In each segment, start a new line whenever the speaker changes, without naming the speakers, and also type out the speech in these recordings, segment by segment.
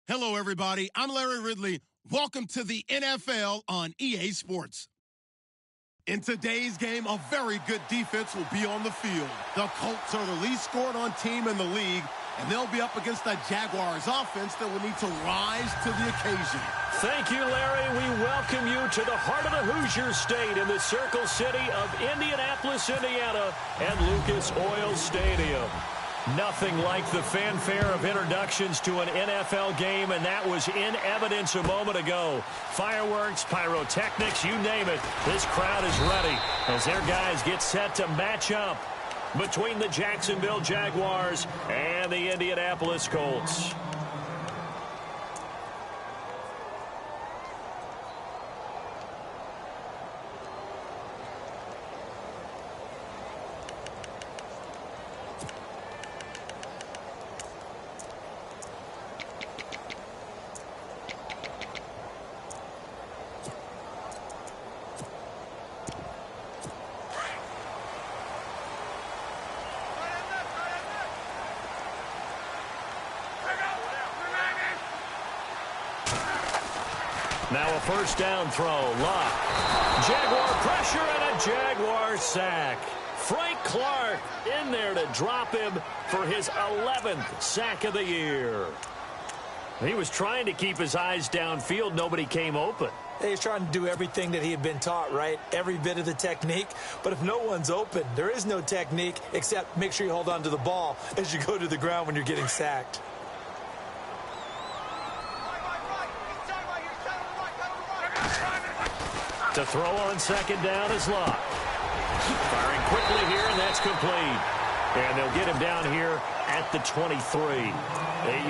Hello, everybody. I'm Larry Ridley. Welcome to the NFL on EA Sports. In today's game, a very good defense will be on the field. The Colts are the least scored on team in the league, and they'll be up against the Jaguars offense that will need to rise to the occasion.
Thank you, Larry. We welcome you to the heart of the Hoosier State in the Circle City of Indianapolis, Indiana, and Lucas Oil Stadium. Nothing like the fanfare of introductions to an NFL game, and that was in evidence a moment ago. Fireworks, pyrotechnics, you name it. This crowd is ready as their guys get set to match up between the Jacksonville Jaguars and the Indianapolis Colts. Now a first down throw. Lock. Jaguar pressure and a Jaguar sack. Frank Clark in there to drop him for his 11th sack of the year. He was trying to keep his eyes downfield. Nobody came open.
He's trying to do everything that he had been taught, right? Every bit of the technique. But if no one's open, there is no technique except make sure you hold on to the ball as you go to the ground when you're getting sacked.
To throw on second down is Locke. Firing quickly here, and that's complete. And they'll get him down here at the 23.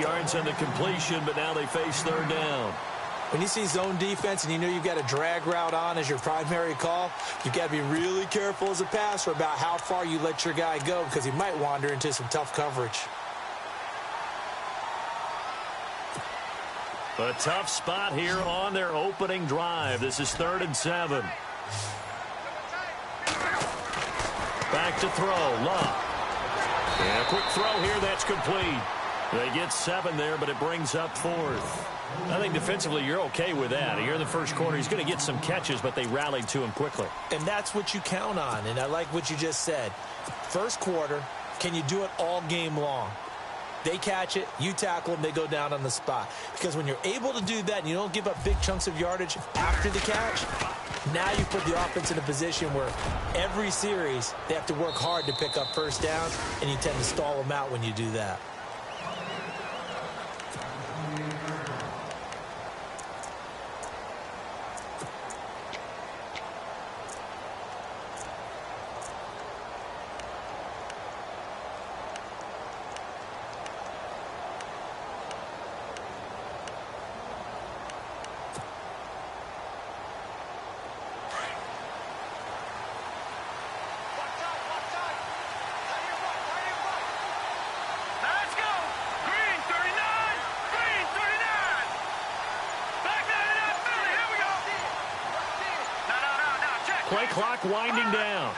8 yards on the completion, but now they face third down.
When you see zone defense and you know you've got a drag route on as your primary call, you've got to be really careful as a passer about how far you let your guy go because he might wander into some tough coverage.
A tough spot here on their opening drive. This is 3rd and 7. Back to throw. Love. And a quick throw here. That's complete. They get 7 there, but it brings up 4th. I think defensively you're okay with that. Here in the first quarter, he's going to get some catches, but they rallied to him quickly.
And that's what you count on, and I like what you just said. First quarter, can you do it all game long? They catch it, you tackle them, they go down on the spot. Because when you're able to do that and you don't give up big chunks of yardage after the catch, now you put the offense in a position where every series they have to work hard to pick up first downs, and you tend to stall them out when you do that.
Play clock winding down.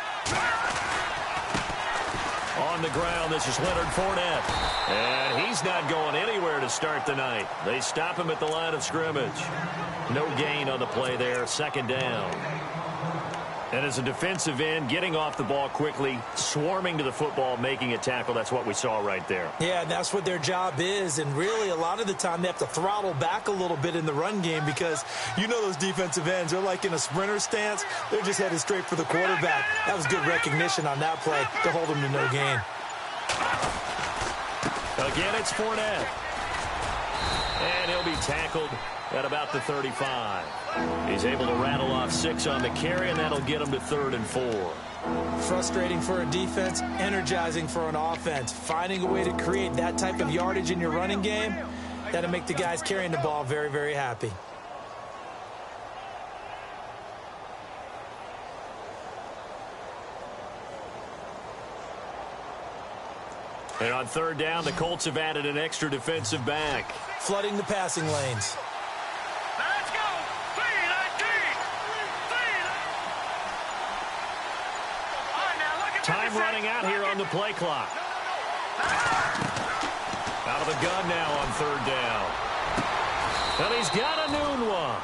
On the ground, this is Leonard Fournette. And he's not going anywhere to start the night. They stop him at the line of scrimmage. No gain on the play there, 2nd down. And as a defensive end, getting off the ball quickly, swarming to the football, making a tackle, that's what we saw right there.
Yeah, and that's what their job is. And really, a lot of the time, they have to throttle back a little bit in the run game because you know those defensive ends, they're like in a sprinter stance. They're just headed straight for the quarterback. That was good recognition on that play to hold them to no gain.
Again, it's Fournette. And he'll be tackled at about the 35. He's able to rattle off 6 on the carry, and that'll get him to 3rd and 4.
Frustrating for a defense, energizing for an offense. Finding a way to create that type of yardage in your running game, that'll make the guys carrying the ball very, very happy.
And on 3rd down, the Colts have added an extra defensive back.
Flooding the passing lanes.
Let's go! 3-19!
Time running out here on the play clock. Out of the gun now on 3rd down. And he's got a noon one.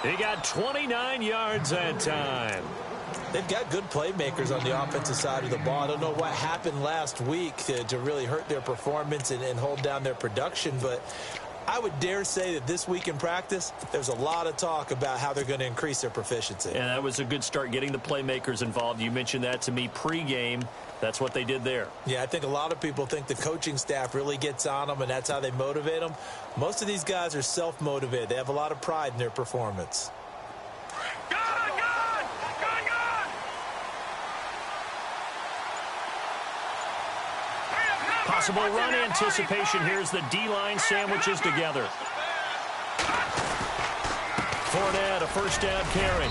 He got 29 yards that time.
They've got good playmakers on the offensive side of the ball. I don't know what happened last week to really hurt their performance and hold down their production, but I would dare say that this week in practice, there's a lot of talk about how they're going to increase their proficiency.
And that was a good start, getting the playmakers involved. You mentioned that to me pregame. That's what they did there.
Yeah, I think a lot of people think the coaching staff really gets on them, and that's how they motivate them. Most of these guys are self-motivated. They have a lot of pride in their performance.
Possible run anticipation. Here's the D-line sandwiches together. Fournette, a first down carry.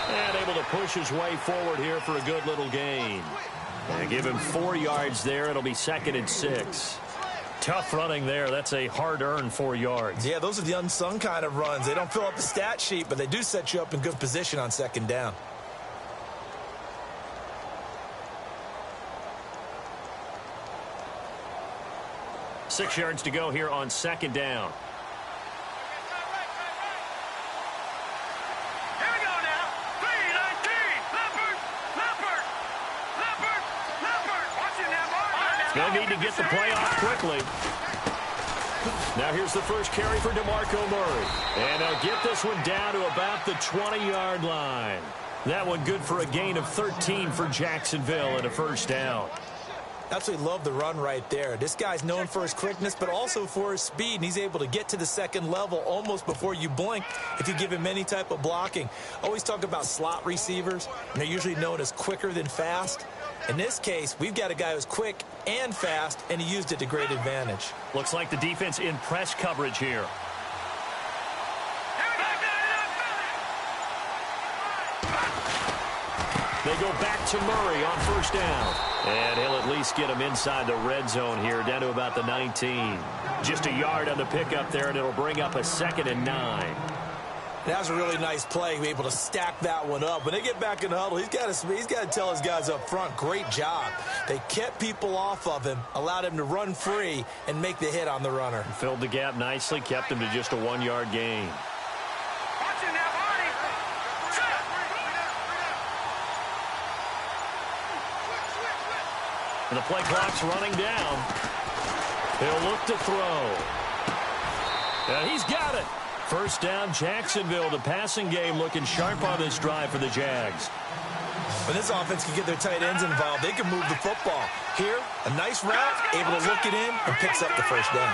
And able to push his way forward here for a good little gain. And give him 4 yards there. It'll be 2nd and 6. Tough running there. That's a hard-earned 4 yards.
Yeah, those are the unsung kind of runs. They don't fill up the stat sheet, but they do set you up in good position on 2nd down.
Six yards to go here on 2nd down.
Here we go now. 3-19. Leopard. Watch it now, boy.
They'll need to get the play off quickly. Now here's the first carry for DeMarco Murray. And they'll get this one down to about the 20-yard line. That one good for a gain of 13 for Jacksonville and a first down.
Absolutely love the run right there. This guy's known for his quickness, but also for his speed, and he's able to get to the 2nd level almost before you blink if you give him any type of blocking. Always talk about slot receivers, and they're usually known as quicker than fast. In this case, we've got a guy who's quick and fast, and he used it to great advantage.
Looks like the defense in press coverage here. They go back to Murray on first down. And he'll at least get him inside the red zone here, down to about the 19. Just a yard on the pickup there, and it'll bring up a 2nd and 9.
That was a really nice play, be able to stack that one up. When they get back in the huddle, he's got to tell his guys up front, great job. They kept people off of him, allowed him to run free, and make the hit on the runner.
Filled the gap nicely, kept him to just a 1-yard gain. And the play clock's running down. He'll look to throw. And he's got it. First down, Jacksonville. The passing game looking sharp on this drive for the Jags.
When this offense can get their tight ends involved, they can move the football. Here, a nice route, able to look it in, and picks up the first down.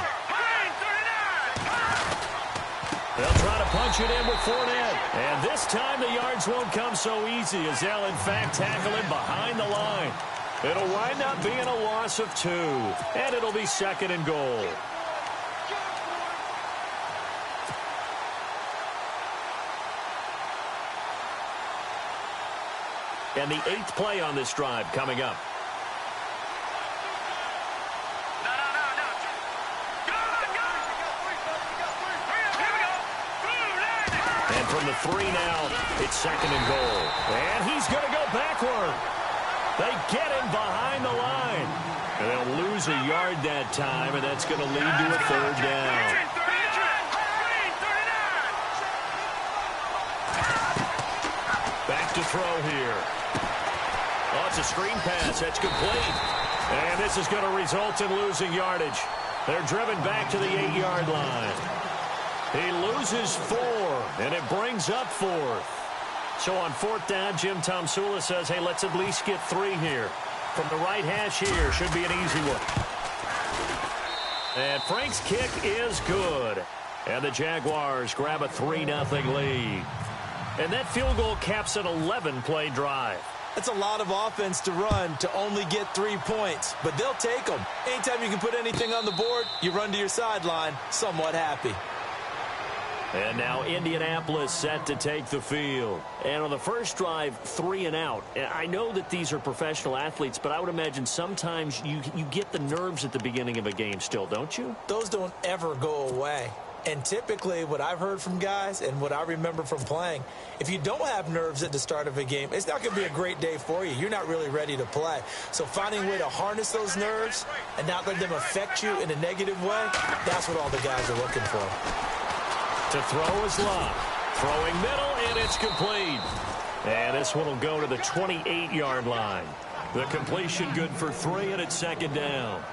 They'll try to punch it in with Fournette. And this time the yards won't come so easy as they'll, in fact, tackle him behind the line. It'll wind up being a loss of 2. And it'll be 2nd and goal. And the 8th play on this drive coming up. And from the 3 now, it's 2nd and goal. And he's going to go backward. They get him behind the line. And they'll lose a yard that time, and that's going to lead to a 3rd down. Back to throw here. Oh, it's a screen pass. That's complete. And this is going to result in losing yardage. They're driven back to the 8-yard line. He loses 4, and it brings up 4th. So on 4th down, Jim Tomsula says, hey, let's at least get 3 here. From the right hash here, should be an easy one. And Frank's kick is good. And the Jaguars grab a 3-0 lead. And that field goal caps an 11-play drive.
That's a lot of offense to run to only get 3 points, but they'll take them. Anytime you can put anything on the board, you run to your sideline somewhat happy.
And now Indianapolis set to take the field. And on the first drive, 3 and out. I know that these are professional athletes, but I would imagine sometimes you get the nerves at the beginning of a game still, don't you?
Those don't ever go away. And typically what I've heard from guys and what I remember from playing, if you don't have nerves at the start of a game, it's not going to be a great day for you. You're not really ready to play. So finding a way to harness those nerves and not let them affect you in a negative way, that's what all the guys are looking for.
To throw is Love. Throwing middle, and it's complete. And this one will go to the 28-yard line. The completion good for 3, and it's second down.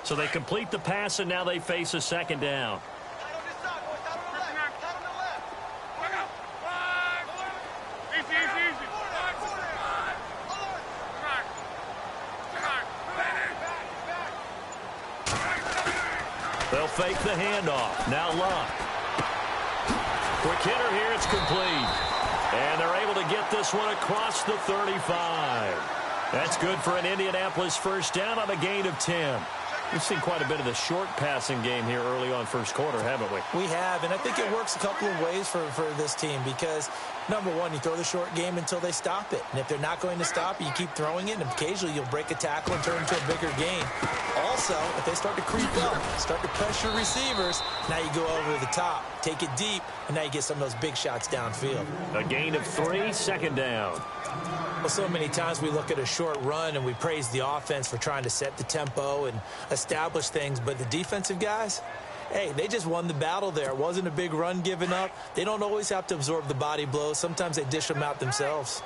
So they complete the pass, and now they face a second down. They'll fake the handoff. Now Luck. Quick hitter here. It's complete. And they're able to get this one across the 35. That's good for an Indianapolis first down on a gain of 10. We've seen quite a bit of the short passing game here early on first quarter, haven't we?
We have, and I think it works a couple of ways for this team because, number one, you throw the short game until they stop it. And if they're not going to stop it, you keep throwing it, and occasionally you'll break a tackle and turn it into a bigger gain. Also, if they start to creep up, start to pressure receivers, now you go over the top, take it deep, and now you get some of those big shots downfield.
A gain of 3, second down.
Well, so many times we look at a short run and we praise the offense for trying to set the tempo and establish things, but the defensive guys, hey, they just won the battle there. It wasn't a big run given up. They don't always have to absorb the body blows. Sometimes they dish them out themselves.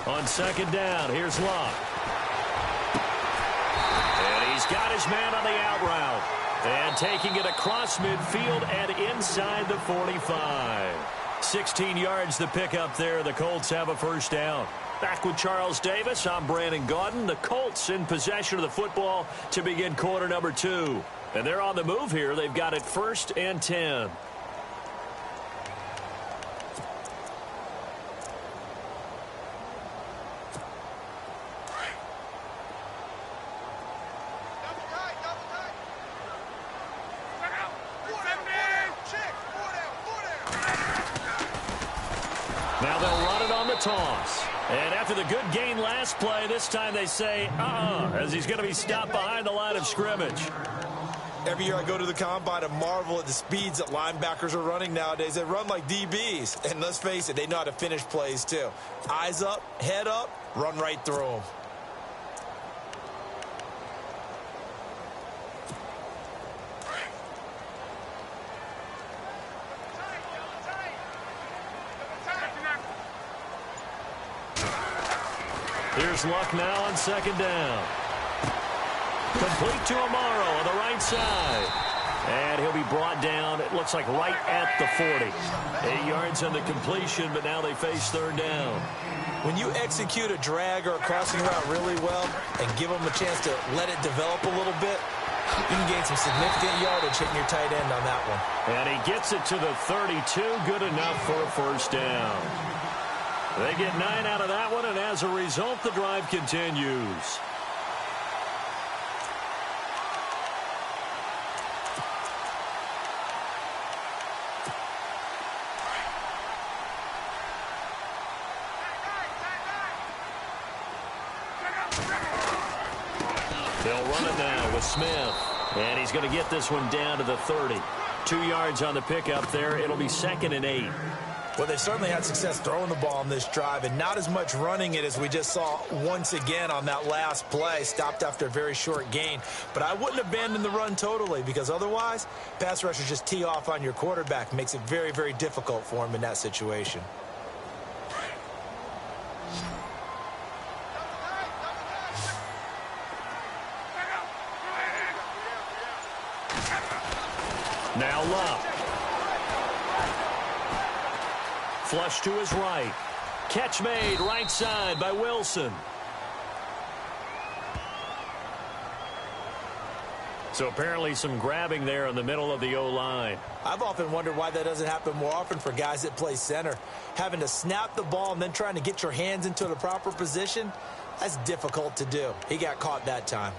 On second down, here's Love. And he's got his man on the out route. And taking it across midfield and inside the 45. 16 yards the pickup there. The Colts have a first down. Back with Charles Davis, I'm Brandon Gaudin. The Colts in possession of the football to begin quarter number 2. And they're on the move here. They've got it 1st and 10. Now they'll run it on the toss. And after the good gain last play, this time they say, as he's going to be stopped behind the line of scrimmage.
Every year I go to the combine and marvel at the speeds that linebackers are running nowadays. They run like DBs. And let's face it, they know how to finish plays too. Eyes up, head up, run right through them.
Here's Luck now on second down. Complete to Amaro on the right side. And he'll be brought down, it looks like right at the 40. 8 yards on the completion, but now they face third down.
When you execute a drag or a crossing route really well and give them a chance to let it develop a little bit, you can gain some significant yardage hitting your tight end on that one.
And he gets it to the 32, good enough for a first down. They get 9 out of that one, and as a result, the drive continues. They'll run it now with Smith. And he's going to get this one down to the 30. 2 yards on the pickup there. It'll be 2nd and 8.
Well, they've certainly had success throwing the ball on this drive and not as much running it as we just saw once again on that last play. Stopped after a very short gain. But I wouldn't abandon the run totally because otherwise, pass rushers just tee off on your quarterback. Makes it very, very difficult for him in that situation.
Now Love. Flush to his right. Catch made right side by Wilson. So apparently some grabbing there in the middle of the O-line.
I've often wondered why that doesn't happen more often for guys that play center. Having to snap the ball and then trying to get your hands into the proper position, that's difficult to do. He got caught that time.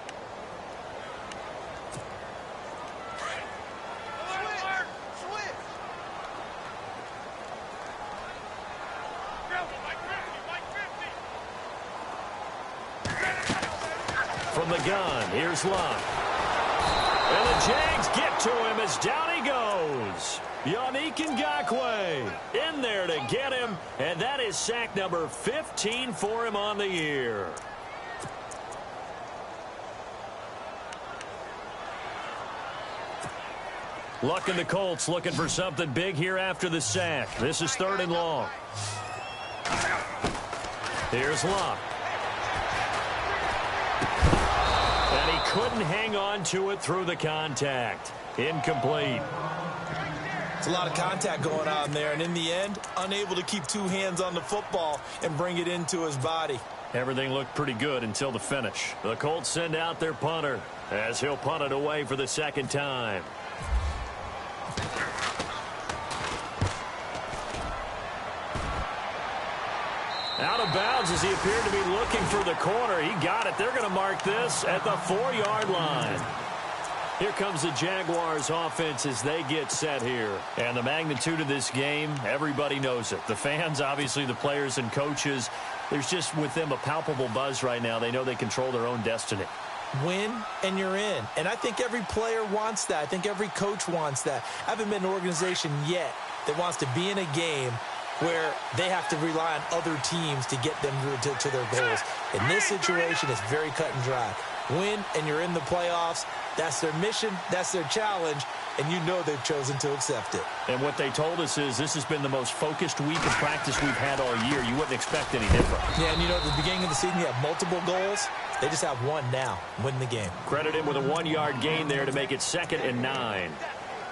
from the gun. Here's Luck. And the Jags get to him as down he goes. Yannick Ngakoue in there to get him, and that is sack number 15 for him on the year. Luck and the Colts looking for something big here after the sack. This is 3rd and long. Here's Luck. And he couldn't hang on to it through the contact. Incomplete.
It's a lot of contact going on there, and in the end, unable to keep 2 hands on the football and bring it into his body.
Everything looked pretty good until the finish. The Colts send out their punter as he'll punt it away for the 2nd time. Out of bounds as he appeared to be looking for the corner. He got it. They're going to mark this at the 4-yard line. Here comes the Jaguars offense as they get set here. And the magnitude of this game, everybody knows it. The fans, obviously the players and coaches, there's just with them a palpable buzz right now. They know they control their own destiny.
Win and you're in. And I think every player wants that. I think every coach wants that. I haven't been an organization yet that wants to be in a game where they have to rely on other teams to get them to their goals. In this situation, it's very cut and dry. Win and you're in the playoffs. That's their mission. That's their challenge. And you know they've chosen to accept it.
And what they told us is this has been the most focused week of practice we've had all year. You wouldn't expect any different.
Yeah, and you know, at the beginning of the season, you have multiple goals. They just have one now. Win the game.
Credit him with a 1-yard gain there to make it 2nd and 9.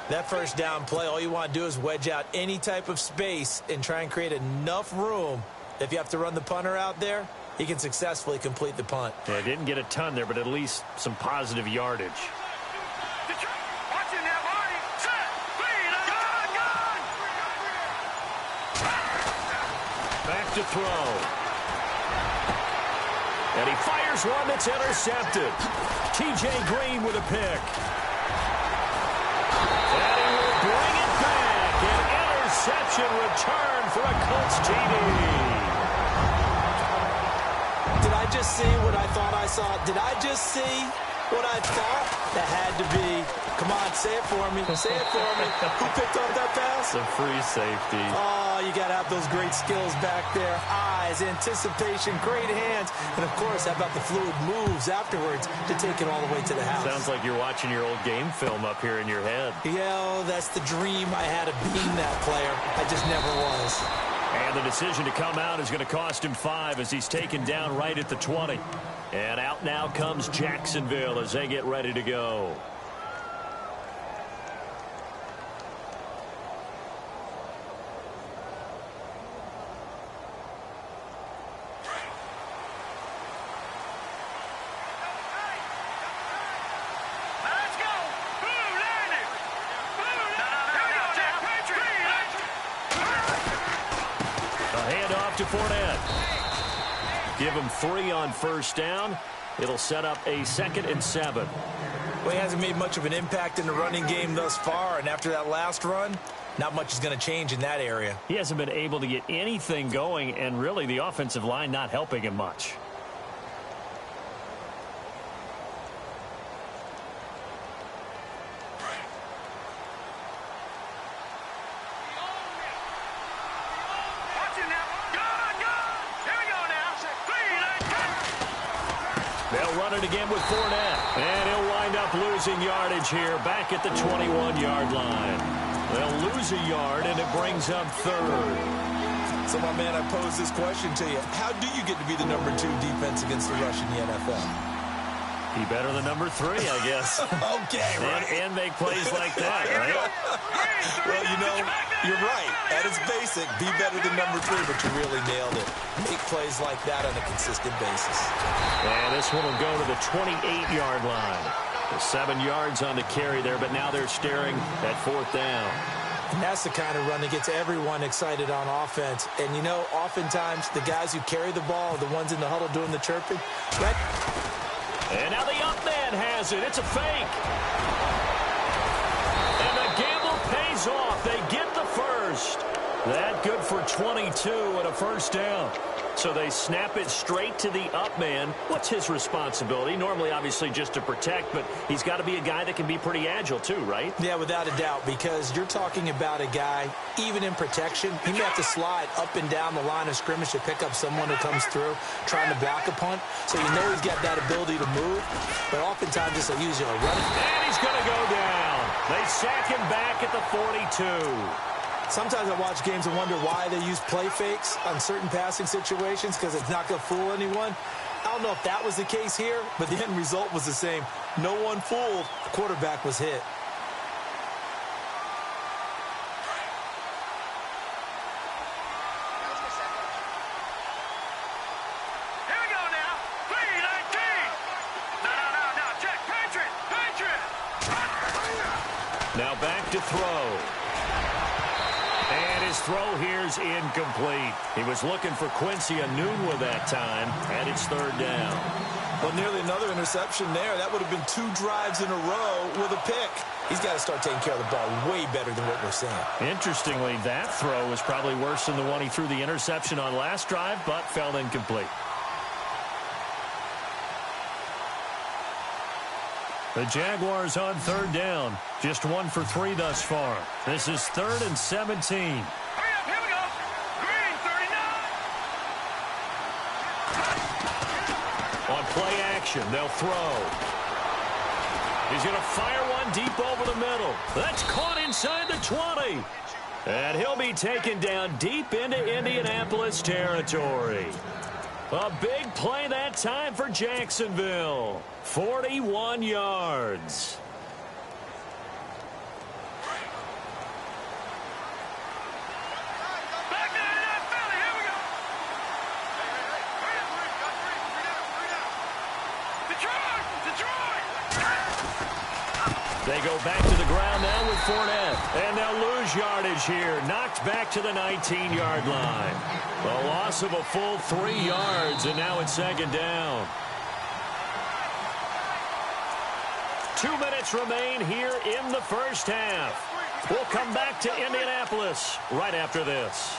That first down play, all you want to do is wedge out any type of space and try and create enough room. If you have to run the punter out there, he can successfully complete the punt.
Yeah, didn't get a ton there, but at least some positive yardage.
Watching that body. Set. Lead. Gun.
Back to throw. And he fires one that's intercepted. T.J. Green with a pick. And he will bring it back. An interception return for a Colts TD.
Did I just see what I thought I saw? Did I just see what I thought? That had to be. Come on, say it for me. Say it for me. Who picked up that pass?
The free safety.
Oh, you got to have those great skills back there. Eyes, anticipation, great hands. And, of course, how about the fluid moves afterwards to take it all the way to the house?
Sounds like you're watching your old game film up here in your head.
Yeah, that's the dream I had of being that player. I just never was.
And the decision to come out is going to cost him 5 as he's taken down right at the 20. And out now comes Jacksonville as they get ready to go.
Let's go. Blue landing. Blue landing. Here we go, Jack.
A handoff to Fournette. Give him 3 on first down. It'll set up a 2nd and 7.
Well, he hasn't made much of an impact in the running game thus far, and after that last run, not much is going to change in that area.
He hasn't been able to get anything going, and really the offensive line not helping him much.
Watching that. Gun. Here we go now.
They'll run it again with Fournette. And he'll wind up losing yardage here back at the 21-yard line. They'll lose a yard, and it brings up 3rd.
So, my man, I pose this question to you. How do you get to be the number 2 defense against the rush in the NFL?
Be better than number 3, I guess.
Okay, right.
And make plays like that, right?
Well, you know, you're right. At its basic, be better than number 3, but you really nailed it. Make plays like that on a consistent basis.
And this one will go to the 28-yard line. 7 yards on the carry there, but now they're staring at 4th down.
And that's the kind of run that gets everyone excited on offense. And, you know, oftentimes the guys who carry the ball are the ones in the huddle doing the chirping. Right?
And now the up man has it. It's a fake. And the gamble pays off. They get the first. That good for 22 and a first down. So they snap it straight to the up man. What's his responsibility? Normally, obviously, just to protect, but he's got to be a guy that can be pretty agile too, right?
Yeah, without a doubt, because you're talking about a guy, even in protection, he may have to slide up and down the line of scrimmage to pick up someone who comes through trying to block a punt. So you know he's got that ability to move, but oftentimes just usually a run.
And he's going to go down. They sack him back at the 42.
Sometimes I watch games and wonder why they use play fakes on certain passing situations because it's not going to fool anyone. I don't know if that was the case here, but the end result was the same. No one fooled. The quarterback was hit.
Here we go now. 3-19. No. Check. Patriot.
Now back to throw. And his throw here's incomplete. He was looking for Quincy Enunwa that time, and it's third down.
Well, nearly another interception there. That would have been 2 drives in a row with a pick. He's got to start taking care of the ball way better than what we're seeing.
Interestingly, that throw was probably worse than the one he threw the interception on last drive, but fell incomplete. The Jaguars on third down. Just 1 for 3 thus far. This is 3rd and 17.
Hurry up, here we go. Green, 39.
On play action, they'll throw. He's going to fire one deep over the middle. That's caught inside the 20. And he'll be taken down deep into Indianapolis territory. A big play that time for Jacksonville. 41 yards.
Back to the Philly, here we go. Detroit.
They go back to the ground now with Fournette. And they'll lose yardage here. Knocked back to the 19-yard line. A loss of a full 3 yards, and now it's second down. 2 minutes remain here in the first half. We'll come back to Indianapolis right after this.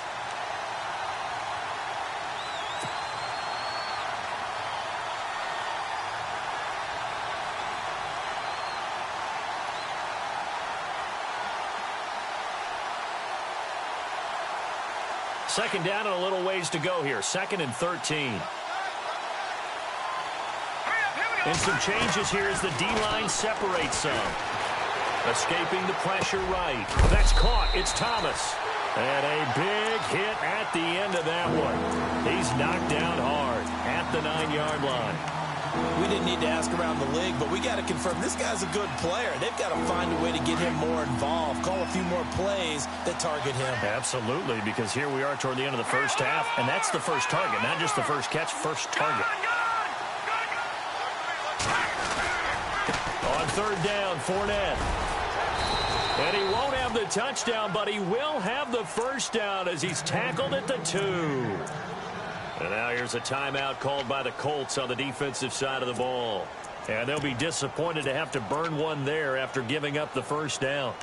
Second down and a little ways to go here. 2nd and 13. And some changes here as the D-line separates some. Escaping the pressure right. That's caught. It's Thomas. And a big hit at the end of that one. He's knocked down hard at the 9-yard line.
We didn't need to ask around the league, but we got to confirm this guy's a good player. They've got to find a way to get him more involved, call a few more plays that target him.
Absolutely, because here we are toward the end of the first half, and that's the first target, not just the first catch, first target. On third down, Fournette. And he won't have the touchdown, but he will have the first down as he's tackled at the 2. And now here's a timeout called by the Colts on the defensive side of the ball. And they'll be disappointed to have to burn one there after giving up the first down.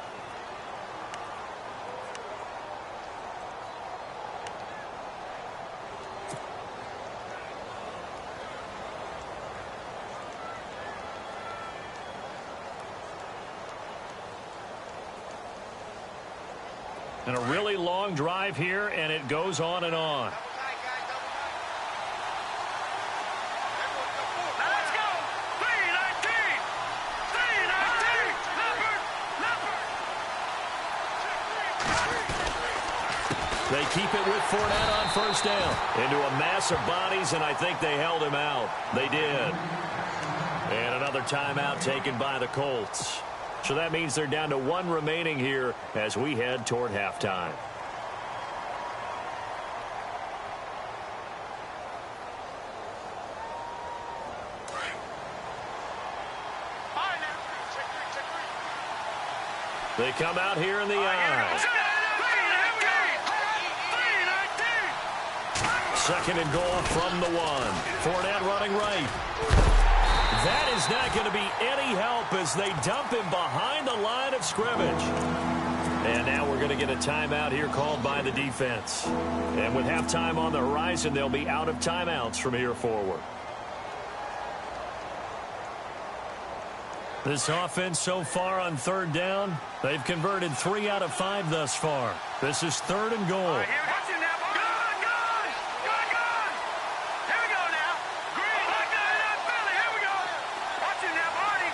And a really long drive here, and it goes on and on.
Let's go. 3-19.
They keep it with Fournette on first down. Into a mass of bodies, and I think they held him out. They did. And another timeout taken by the Colts. So that means they're down to 1 remaining here as we head toward halftime. They come out here in the aisle. 2nd and goal from the 1. Fournette running right. That is not going to be any help as they dump him behind the line of scrimmage. And now we're going to get a timeout here called by the defense. And with halftime on the horizon, they'll be out of timeouts from here forward. This offense so far on third down, they've converted 3 out of 5 thus far. This is 3rd and goal.
Watch it now. Good. Here we go now. Green. Here we go. Watch it now, Barney.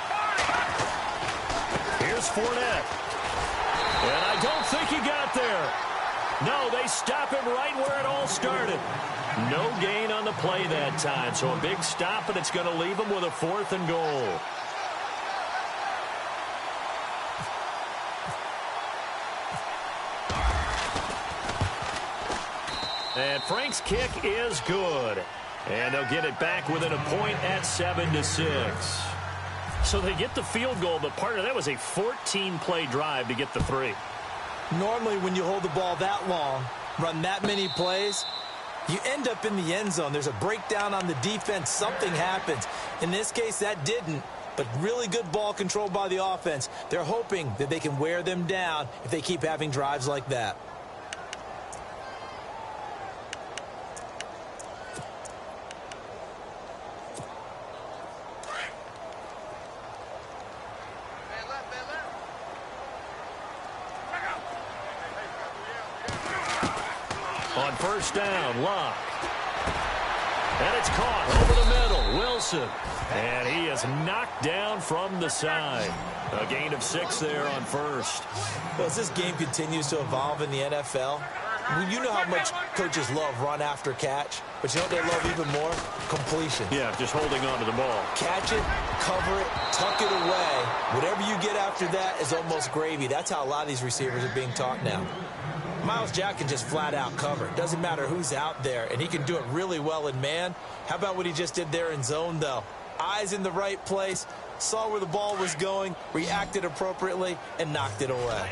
Here's Fournette. And I don't think he got there. No, they stop him right where it all started. No gain on the play that time. So a big stop, and it's going to leave him with a 4th and goal. And Frank's kick is good. And they'll get it back within a point at 7-6. So they get the field goal, but part of that was a 14-play drive to get the 3.
Normally, when you hold the ball that long, run that many plays, you end up in the end zone. There's a breakdown on the defense. Something happens. In this case, that didn't. But really good ball control by the offense. They're hoping that they can wear them down if they keep having drives like that.
On first down, Locke. And it's caught over the middle. Wilson. And he is knocked down from the side. A gain of 6 there on first.
Well, as this game continues to evolve in the NFL, you know how much coaches love run after catch, but you know what they love even more? Completion.
Yeah, just holding on to the ball.
Catch it, cover it, tuck it away. Whatever you get after that is almost gravy. That's how a lot of these receivers are being taught now. Miles Jack can just flat out cover. Doesn't matter who's out there, and he can do it really well in man. How about what he just did there in zone, though? Eyes in the right place, saw where the ball was going, reacted appropriately, and knocked it away.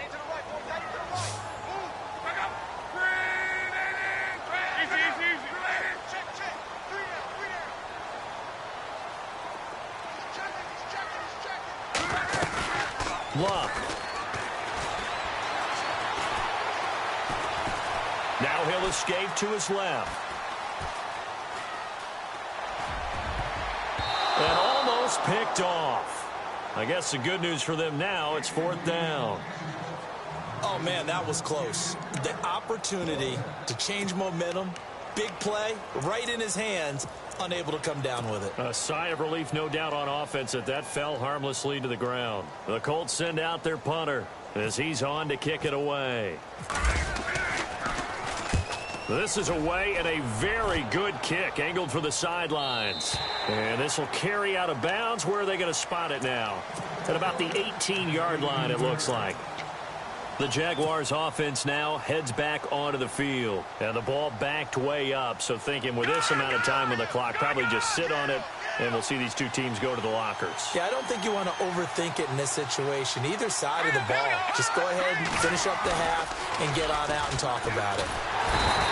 Locke. Now he'll escape to his left. And almost picked off. I guess the good news for them now, it's 4th down.
Oh, man, that was close. The opportunity to change momentum, big play, right in his hands, unable to come down with it.
A sigh of relief, no doubt, on offense that fell harmlessly to the ground. The Colts send out their punter as he's on to kick it away. This is away and a very good kick, angled for the sidelines. And this will carry out of bounds. Where are they going to spot it now? At about the 18-yard line, it looks like. The Jaguars offense now heads back onto the field. And the ball backed way up, so thinking with this amount of time on the clock, probably just sit on it, and we'll see these two teams go to the lockers.
Yeah, I don't think you want to overthink it in this situation. Either side of the ball. Just go ahead and finish up the half and get on out and talk about it.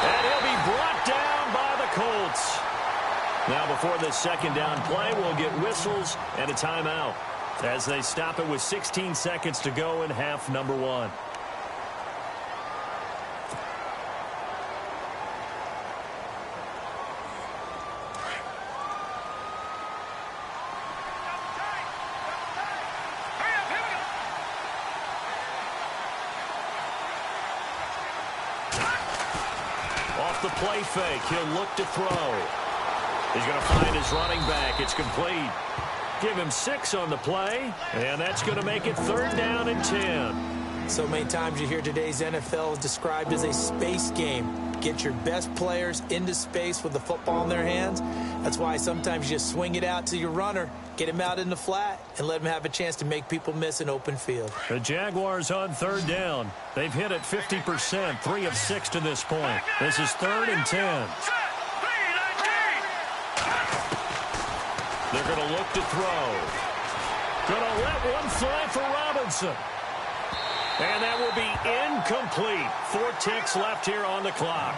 And he'll be brought down by the Colts. Now before this second down play, we'll get whistles and a timeout as they stop it with 16 seconds to go in half number 1. Off the play fake, he'll look to throw. He's going to find his running back. It's complete. Give him 6 on the play, and that's going to make it 3rd down and 10.
So many times you hear today's NFL is described as a space game. Get your best players into space with the football in their hands. That's why sometimes you just swing it out to your runner, get him out in the flat, and let him have a chance to make people miss an open field.
The Jaguars on 3rd down. They've hit it 50%, 3 of 6 to this point. This is 3rd and 10. They're going to look to throw. Going to let one fly for Robinson. And that will be incomplete. 4 ticks left here on the clock.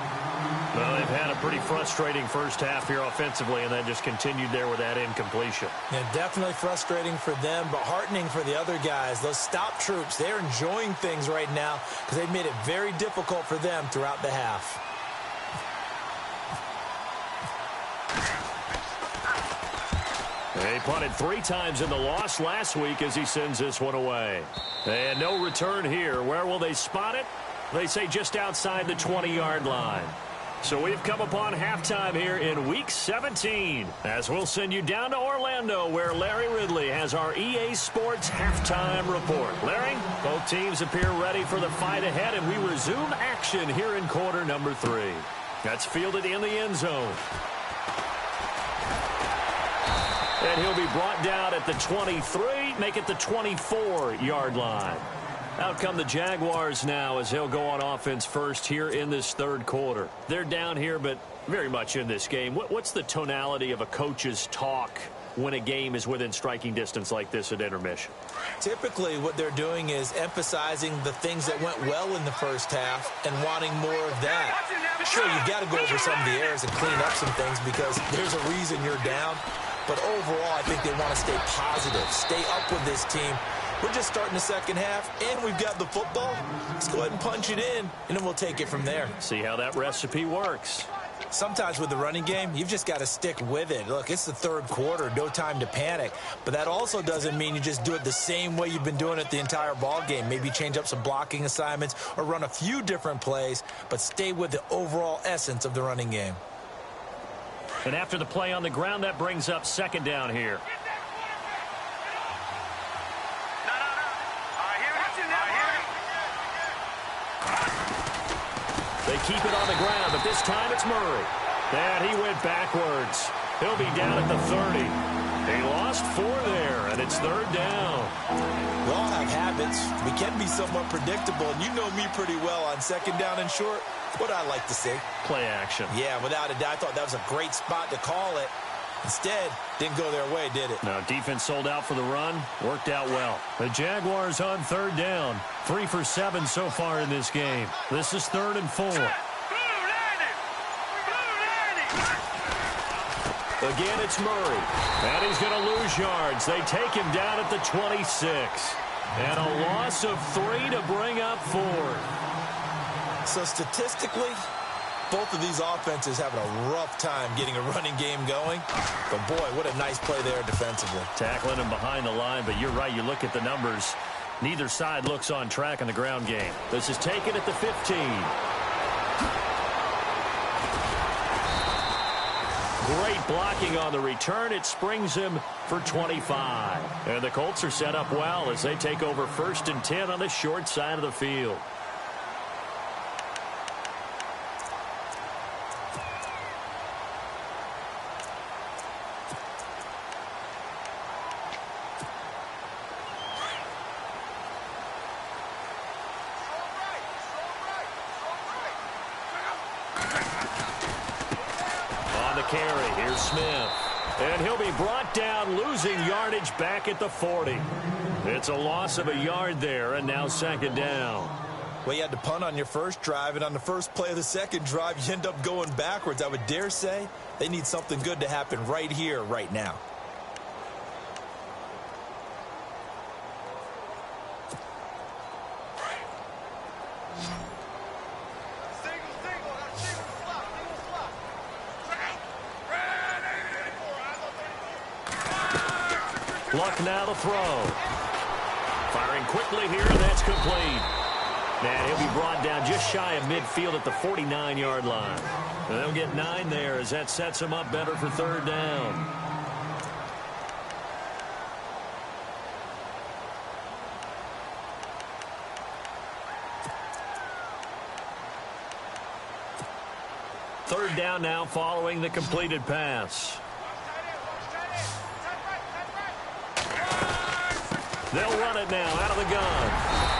Well, they've had a pretty frustrating first half here offensively, and then just continued there with that incompletion.
Yeah, definitely frustrating for them, but heartening for the other guys. Those stop troops, they're enjoying things right now because they've made it very difficult for them throughout the half.
He punted 3 times in the loss last week as he sends this one away. And no return here. Where will they spot it? They say just outside the 20-yard line. So we've come upon halftime here in Week 17, as we'll send you down to Orlando, where Larry Ridley has our EA Sports halftime report. Larry, both teams appear ready for the fight ahead, and we resume action here in quarter number 3. That's fielded in the end zone. And he'll be brought down at the 23, make it the 24-yard line. Out come the Jaguars now as they'll go on offense first here in this third quarter. They're down here, but very much in this game. What's the tonality of a coach's talk when a game is within striking distance like this at intermission?
Typically, what they're doing is emphasizing the things that went well in the first half and wanting more of that. Sure, you've got to go over some of the errors and clean up some things because there's a reason you're down. But overall, I think they want to stay positive, stay up with this team. We're just starting the second half, and we've got the football. Let's go ahead and punch it in, and then we'll take it from there.
See how that recipe works.
Sometimes with the running game, you've just got to stick with it. Look, it's the third quarter, no time to panic. But that also doesn't mean you just do it the same way you've been doing it the entire ball game. Maybe change up some blocking assignments or run a few different plays, but stay with the overall essence of the running game.
And after the play on the ground, that brings up second down here. They keep it on the ground, but this time it's Murray. And he went backwards. He'll be down at the 30. He lost 4 there, and it's third down.
We all have habits. We can be somewhat predictable, and you know me pretty well on second down and short. What I like to see.
Play action.
Yeah, without a doubt, I thought that was a great spot to call it. Instead, didn't go their way, did it?
No, defense sold out for the run. Worked out well. The Jaguars on third down. 3 for 7 so far in this game. This is 3rd and 4. Again, it's Murray. And he's going to lose yards. They take him down at the 26. And a loss of 3 to bring up 4.
So statistically, both of these offenses having a rough time getting a running game going. But, boy, what a nice play there defensively.
Tackling him behind the line, but you're right. You look at the numbers. Neither side looks on track in the ground game. This is taken at the 15. Great blocking on the return. It springs him for 25. And the Colts are set up well as they take over 1st and 10 on the short side of the field. Carry. Here's Smith. And he'll be brought down, losing yardage back at the 40. It's a loss of a yard there, and now second down.
Well, you had to punt on your first drive, and on the first play of the second drive, you end up going backwards. I would dare say they need something good to happen right here, right now.
Luck now to throw. Firing quickly here, and that's complete. And he'll be brought down just shy of midfield at the 49-yard line. And they'll get 9 there as that sets him up better for third down. Third down now following the completed pass. They'll run it now out of the gun.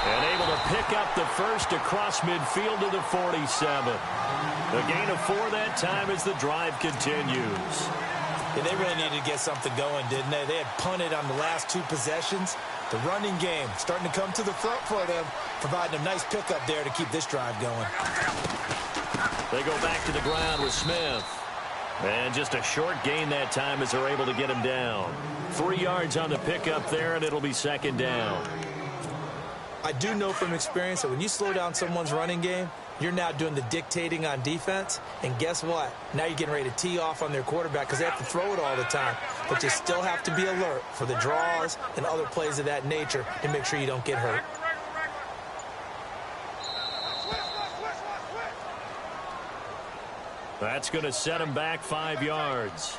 And able to pick up the first across midfield to the 47. A gain of 4 that time as the drive continues.
Yeah, they really needed to get something going, didn't they? They had punted on the last 2 possessions. The running game starting to come to the front for them, providing a nice pickup there to keep this drive going.
They go back to the ground with Smith. And just a short gain that time as they're able to get him down. 3 yards on the pickup there, and it'll be second down.
I do know from experience that when you slow down someone's running game, you're now doing the dictating on defense. And guess what? Now you're getting ready to tee off on their quarterback because they have to throw it all the time. But you still have to be alert for the draws and other plays of that nature to make sure you don't get hurt.
That's going to set him back 5 yards.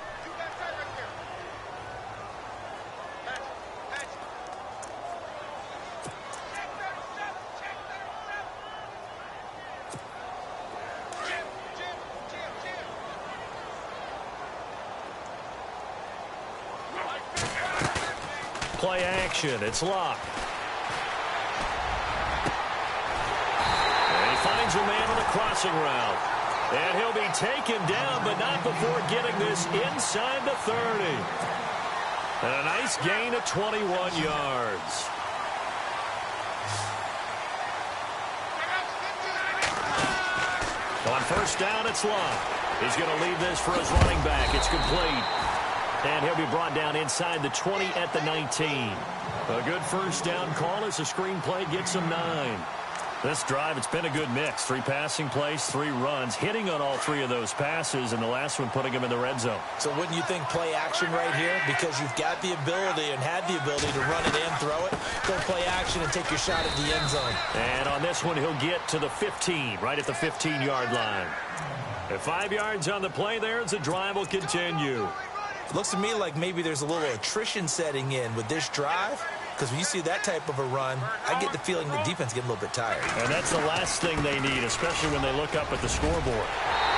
Play action. It's Locke. And he finds a man on the crossing route. And he'll be taken down, but not before getting this inside the 30. And a nice gain of 21 yards. On first down, it's Locke. He's going to leave this for his running back. It's complete. And he'll be brought down inside the 20 at the 19. A good first down call as the screen play gets him 9. This drive, it's been a good mix. 3 passing plays, 3 runs, hitting on all 3 of those passes, and the last one putting him in the red zone.
So wouldn't you think play action right here? Because you've got the ability and had the ability to run it and throw it. Go play action and take your shot at the end zone.
And on this one, he'll get to the 15, right at the 15-yard line. At 5 yards on the play there as the drive will continue.
Looks to me like maybe there's a little attrition setting in with this drive. Because when you see that type of a run, I get the feeling the defense getting a little bit tired.
And that's the last thing they need, especially when they look up at the scoreboard.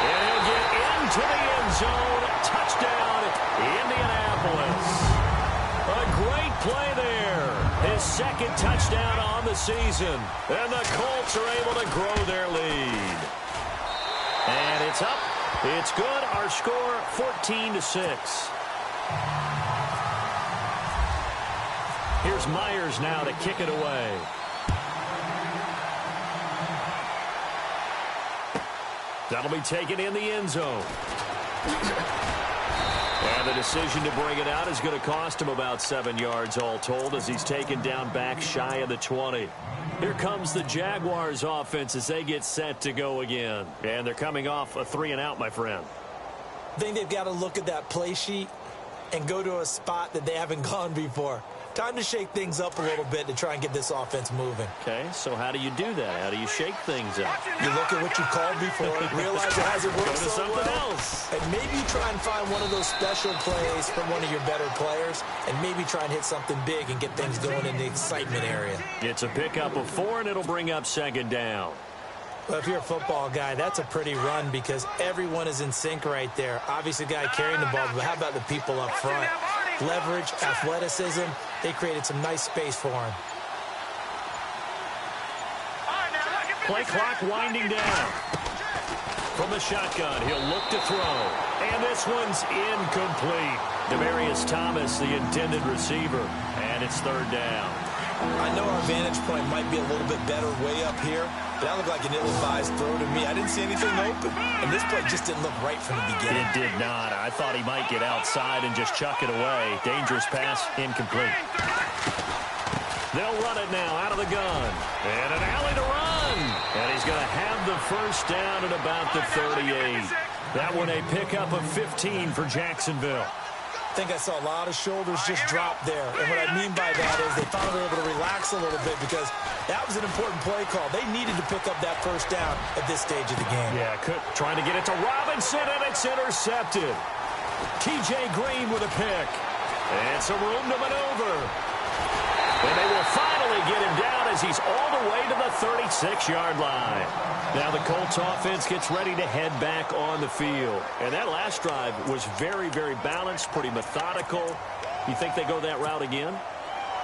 And he'll get into the end zone. Touchdown, Indianapolis. A great play there. His second touchdown on the season. And the Colts are able to grow their lead. And it's up. It's good. Our score, 14-6. Here's Myers now to kick it away. That'll be taken in the end zone. And the decision to bring it out is going to cost him about 7 yards all told as he's taken down back shy of the 20. Here comes the Jaguars offense as they get set to go again. And they're coming off a 3-and-out, my friend.
I think they've got to look at that play sheet and go to a spot that they haven't gone before. Time to shake things up a little bit to try and get this offense moving.
Okay, so how do you do that? How do you shake things up?
You look at what you called before, realize it hasn't worked so
something
well,
else.
and maybe try and find one of those special plays from one of your better players, and maybe try and hit something big and get things going in the excitement area.
It's a pickup of 4, and it'll bring up second down.
Well, if you're a football guy, that's a pretty run because everyone is in sync right there. Obviously, the guy carrying the ball, but how about the people up front? Leverage, athleticism, they created some nice space for him.
Play clock winding down. From the shotgun, he'll look to throw. And this one's incomplete. Demaryius Thomas, the intended receiver. And it's third down.
I know our vantage point might be a little bit better way up here, but that looked like an ill-advised throw to me. I didn't see anything open, and this play just didn't look right from the beginning.
It did not. I thought he might get outside and just chuck it away. Dangerous pass, incomplete. They'll run it now out of the gun. And an alley to run. And he's going to have the first down at about the 38. That one a pickup of 15 for Jacksonville.
I think I saw a lot of shoulders just drop there. And what I mean by that is they finally were able to relax a little bit because that was an important play call. They needed to pick up that first down at this stage of the game.
Yeah, trying to get it to Robinson, and it's intercepted. T.J. Green with a pick. And some room to maneuver. And they will finally get him down as he's all the way to the 36-yard line. Now the Colts offense gets ready to head back on the field. And that last drive was very, very balanced, pretty methodical. You think they go that route again?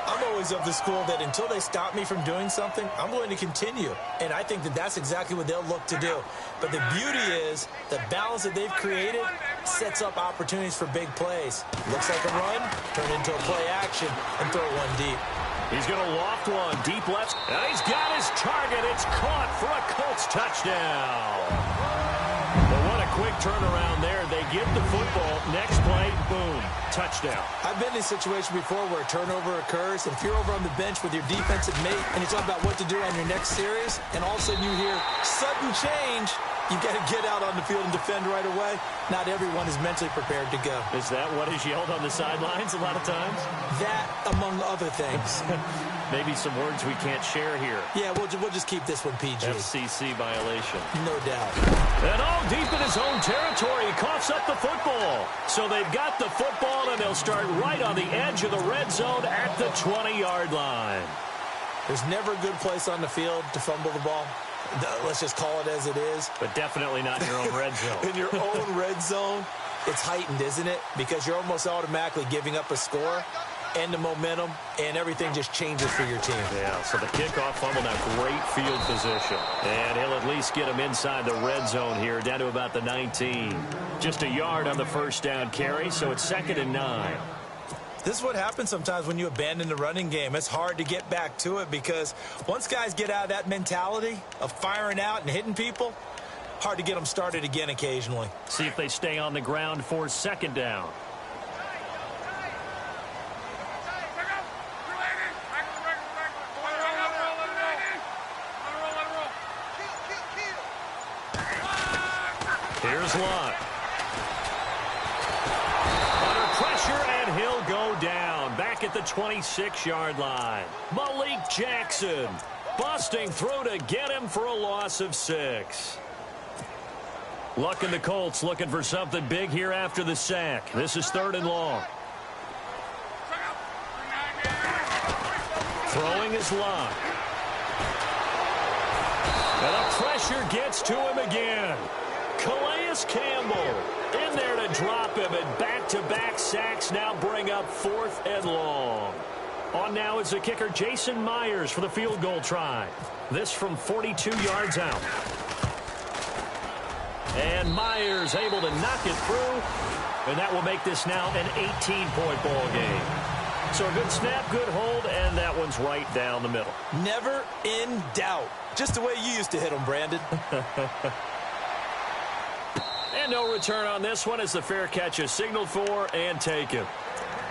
I'm always of the school that until they stop me from doing something, I'm going to continue. And I think that that's exactly what they'll look to do. But the beauty is the balance that they've created sets up opportunities for big plays. Looks like a run, turn into a play action, and throw one deep.
He's going to loft one deep left. And he's got his target. It's caught for a Colts touchdown. Well, what a quick turnaround there. They get the football. Next play, boom, touchdown.
I've been in a situation before where a turnover occurs, and if you're over on the bench with your defensive mate and you're talking about what to do on your next series, and all of a sudden you hear sudden change, you've got to get out on the field and defend right away. Not everyone is mentally prepared to go.
Is that what is yelled on the sidelines a lot of times?
That, among other things.
Maybe some words we can't share here.
Yeah, we'll just keep this one PG.
FCC violation.
No doubt.
And all deep in his own territory, he coughs up the football. So they've got the football, and they'll start right on the edge of the red zone at the 20-yard line.
There's never a good place on the field to fumble the ball. Let's just call it as it is.
But definitely not in your own red zone.
In your own red zone, it's heightened, isn't it? Because you're almost automatically giving up a score and the momentum, and everything just changes for your team.
Yeah, so the kickoff fumble, now great field position. And he'll at least get him inside the red zone here, down to about the 19. Just a yard on the first down carry, so it's 2nd and 9.
This is what happens sometimes when you abandon the running game. It's hard to get back to it because once guys get out of that mentality of firing out and hitting people, hard to get them started again occasionally.
See if they stay on the ground for 2nd down. Here's Lott. Under pressure, and he'll go down. Back at the 26-yard line. Malik Jackson busting through to get him for a loss of 6. Luck in the Colts looking for something big here after the sack. This is 3rd and long. Throwing is Lott. And the pressure gets to him again. Calais Campbell in there to drop him, and back-to-back sacks now bring up 4th and long. On now is the kicker Jason Myers for the field goal try. This from 42 yards out. And Myers able to knock it through, and that will make this now an 18-point ball game. So a good snap, good hold, and that one's right down the middle.
Never in doubt. Just the way you used to hit them, Brandon.
And no return on this one as the fair catch is signaled for and taken.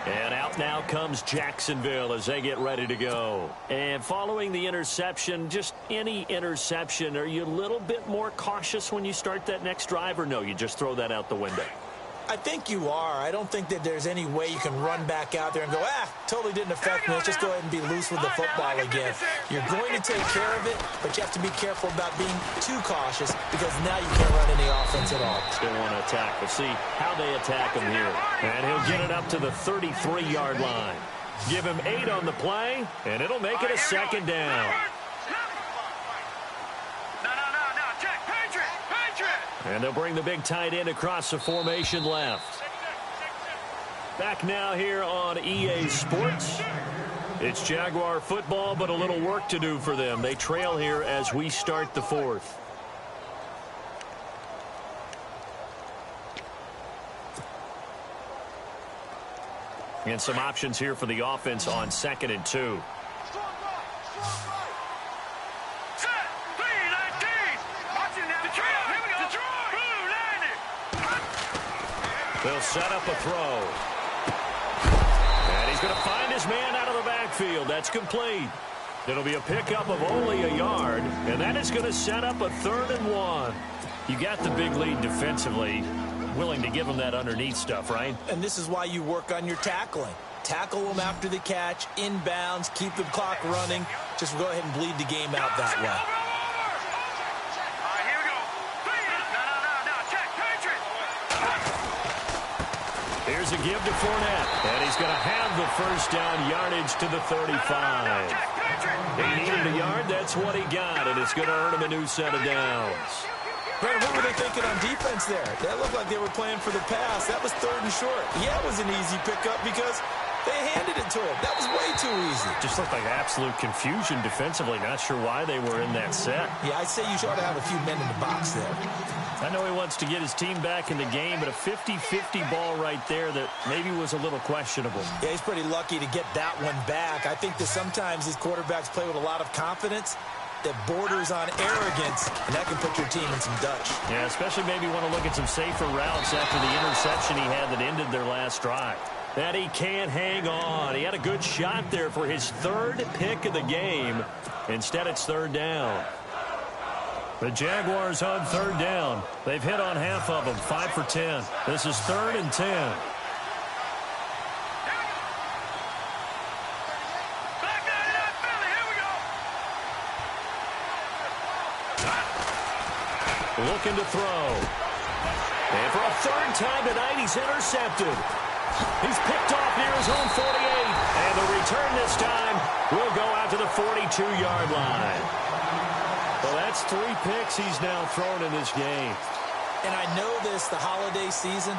And out now comes Jacksonville as they get ready to go. And following the interception, just any interception, are you a little bit more cautious when you start that next drive, or no, you just throw that out the window?
I think you are. I don't think that there's any way you can run back out there and go, totally didn't affect me. Let's just go ahead and be loose with the football again. You're going to take care of it, but you have to be careful about being too cautious because now you can't run any offense at all.
Still want to attack. We'll see how they attack him here. And he'll get it up to the 33-yard line. Give him 8 on the play, and it'll make it a 2nd down. And they'll bring the big tight end across the formation left. Back now here on EA Sports. It's Jaguar football, but a little work to do for them. They trail here as we start the 4th. And some options here for the offense on 2nd and 2. They'll set up a throw. And he's going to find his man out of the backfield. That's complete. It'll be a pickup of only a yard, and that is going to set up a 3rd and 1. You got the big lead defensively. Willing to give them that underneath stuff, right?
And this is why you work on your tackling. Tackle them after the catch, inbounds, keep the clock running. Just go ahead and bleed the game out that way.
Here's a give to Fournette, and he's going to have the first down yardage to the 35. He needed a yard, that's what he got, and it's going to earn him a new set of downs.
Brandon, what were they thinking on defense there? That looked like they were playing for the pass. That was 3rd and short. Yeah, it was an easy pickup because They handed it to him. That was way too easy.
Just looked like absolute confusion defensively. Not sure why they were in that set.
Yeah, I'd say you ought to have a few men in the box there.
I know he wants to get his team back in the game, but a 50-50 ball right there that maybe was a little questionable.
Yeah, he's pretty lucky to get that one back. I think that sometimes these quarterbacks play with a lot of confidence that borders on arrogance, and that can put your team in some Dutch.
Yeah, especially maybe want to look at some safer routes after the interception he had that ended their last drive. That he can't hang on. He had a good shot there for his third pick of the game. Instead, it's third down. The Jaguars on third down. They've hit on half of them, 5 for 10. This is 3rd and 10. Looking to throw. And for a third time tonight, he's intercepted. He's picked off near his own 48. And the return this time will go out to the 42-yard line. Well, that's 3 picks he's now thrown in this game.
And I know this, the holiday season,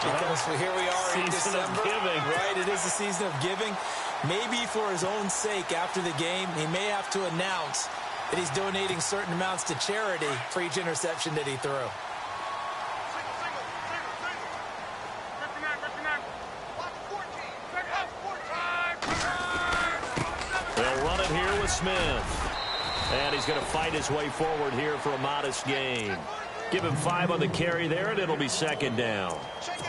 because here we are in December.
Season of giving.
Right, it is the season of giving. Maybe for his own sake after the game, he may have to announce that he's donating certain amounts to charity for each interception that he threw.
They'll run it here with Smith. And he's going to fight his way forward here for a modest gain. Give him 5 on the carry there, and it'll be second down.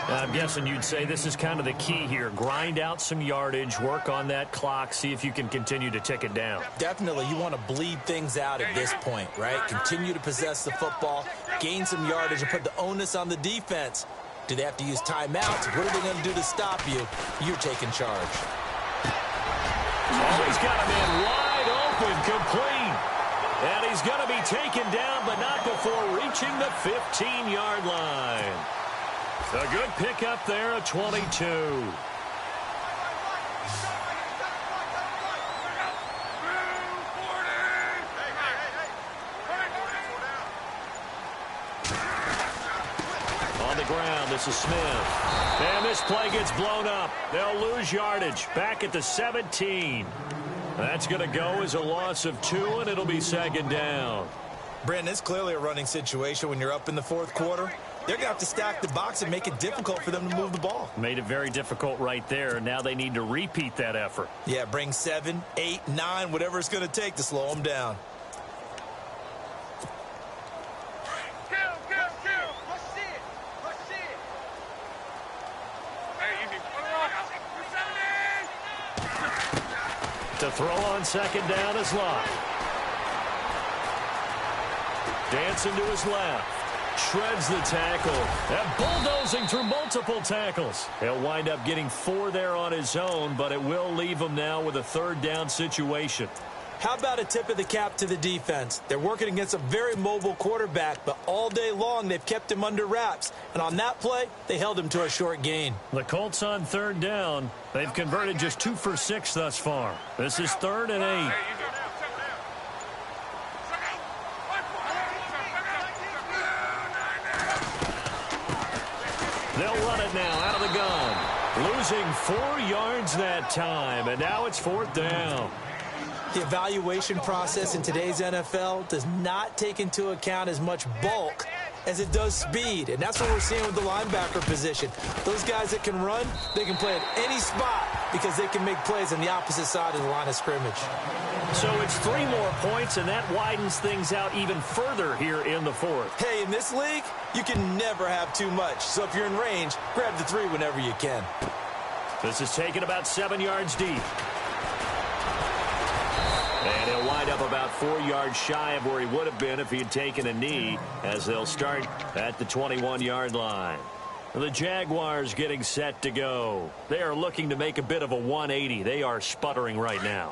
I'm guessing you'd say this is kind of the key here. Grind out some yardage, work on that clock, see if you can continue to tick it down.
Definitely, you want to bleed things out at this point, right? Continue to possess the football, gain some yardage, and put the onus on the defense. Do they have to use timeouts? What are they going to do to stop you? You're taking charge.
Oh, he's got a man wide open, complete. And he's going to be taken down, but not before reaching the 15-yard line. A good pickup there at 22. On the ground, this is Smith. And this play gets blown up. They'll lose yardage. Back at the 17. That's going to go as a loss of 2, and it'll be second down.
Brandon, it's clearly a running situation when you're up in the 4th quarter. They're going to have to stack the box and make it difficult for them to move the ball.
Made it very difficult right there. Now they need to repeat that effort.
Yeah, bring 7, 8, 9, whatever it's going to take to slow them down.
To throw on second down is Locke. Dancing to his left. Shreds the tackle. And bulldozing through multiple tackles. He'll wind up getting 4 there on his own, but it will leave him now with a 3rd down situation.
How about a tip of the cap to the defense? They're working against a very mobile quarterback, but all day long they've kept him under wraps. And on that play, they held him to a short gain.
The Colts on 3rd down. They've converted just 2 for 6 thus far. This is 3rd and 8. They'll run it now out of the gun. Losing 4 yards that time, and now it's 4th down.
The evaluation process in today's NFL does not take into account as much bulk as it does speed, and that's what we're seeing with the linebacker position. Those guys that can run, they can play at any spot because they can make plays on the opposite side of the line of scrimmage.
So it's 3 more points, and that widens things out even further here in the 4th.
Hey, in this league, you can never have too much. So if you're in range, grab the 3 whenever you can.
This is taken about 7 yards deep. And he'll wind up about 4 yards shy of where he would have been if he had taken a knee, as they'll start at the 21-yard line. The Jaguars getting set to go. They are looking to make a bit of a 180. They are sputtering right now.